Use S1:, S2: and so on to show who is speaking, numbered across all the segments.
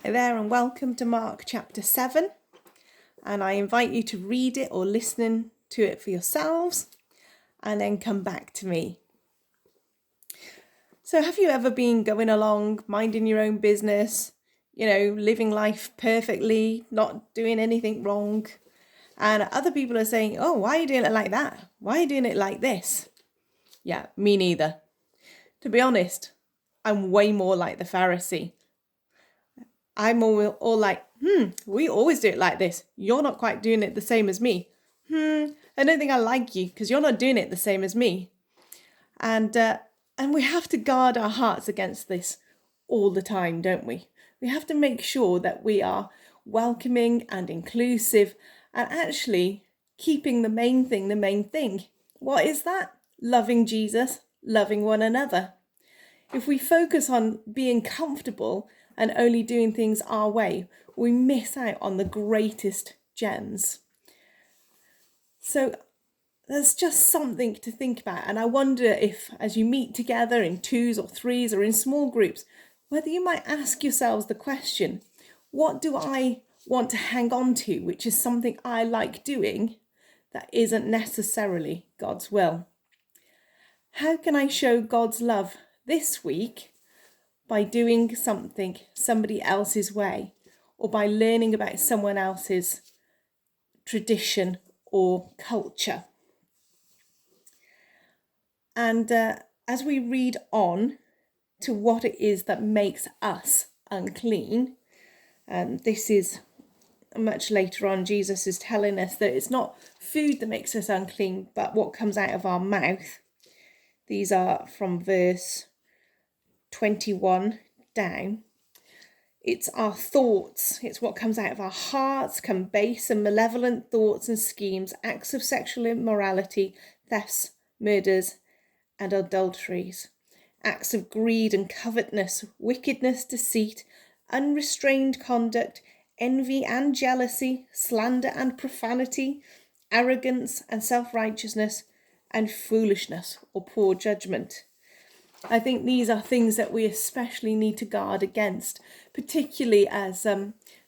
S1: Hi there and welcome to Mark chapter 7, and I invite you to read it or listen to it for yourselves and then come back to me. So have you ever been going along, minding your own business, living life perfectly, not doing anything wrong, and other people are saying, oh, why are you doing it like that? Why are you doing it like this? Yeah, me neither. To be honest, I'm way more like the Pharisee. I'm all like, we always do it like this. You're not quite doing it the same as me. I don't think I like you because you're not doing it the same as me. And we have to guard our hearts against this all the time, don't we? We have to make sure that we are welcoming and inclusive and actually keeping the main thing the main thing. What is that? Loving Jesus, loving one another. If we focus on being comfortable and only doing things our way, we miss out on the greatest gems. So there's just something to think about. And I wonder if, as you meet together in twos or threes or in small groups, whether you might ask yourselves the question, what do I want to hang on to, which is something I like doing that isn't necessarily God's will? How can I show God's love this week by doing something somebody else's way, or by learning about someone else's tradition or culture? And as we read on to what it is that makes us unclean, and this is much later on, Jesus is telling us that it's not food that makes us unclean, but what comes out of our mouth. These are from verse 21 down. It's our thoughts. It's what comes out of our hearts, come base and malevolent thoughts and schemes, acts of sexual immorality, thefts, murders, and adulteries, acts of greed and covetousness, wickedness, deceit, unrestrained conduct, envy and jealousy, slander and profanity, arrogance and self-righteousness, and foolishness or poor judgment. I think these are things that we especially need to guard against, particularly as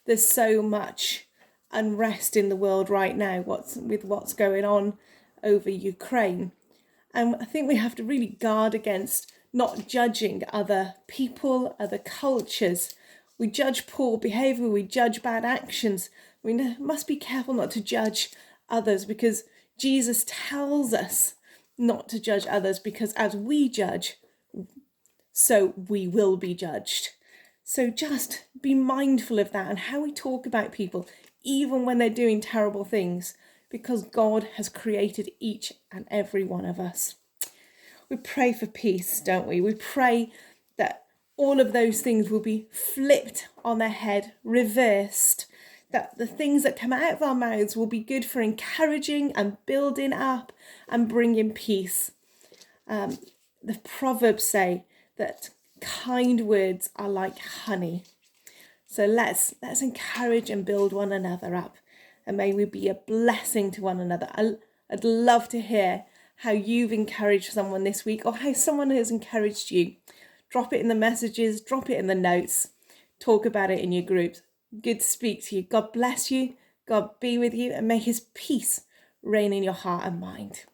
S1: there's so much unrest in the world right now, what's going on over Ukraine. And I think we have to really guard against not judging other people, other cultures. We judge poor behaviour, we judge bad actions. We must be careful not to judge others, because Jesus tells us not to judge others, because as we judge, so we will be judged. So just be mindful of that and how we talk about people, even when they're doing terrible things, because God has created each and every one of us. We pray for peace, don't we? We pray that all of those things will be flipped on their head, reversed, that the things that come out of our mouths will be good for encouraging and building up and bringing peace. The Proverbs say that kind words are like honey. So let's encourage and build one another up, and may we be a blessing to one another. I'd love to hear how you've encouraged someone this week, or how someone has encouraged you. Drop it in the messages, drop it in the notes, talk about it in your groups. Good to speak to you. God bless you, God be with you, and may his peace reign in your heart and mind.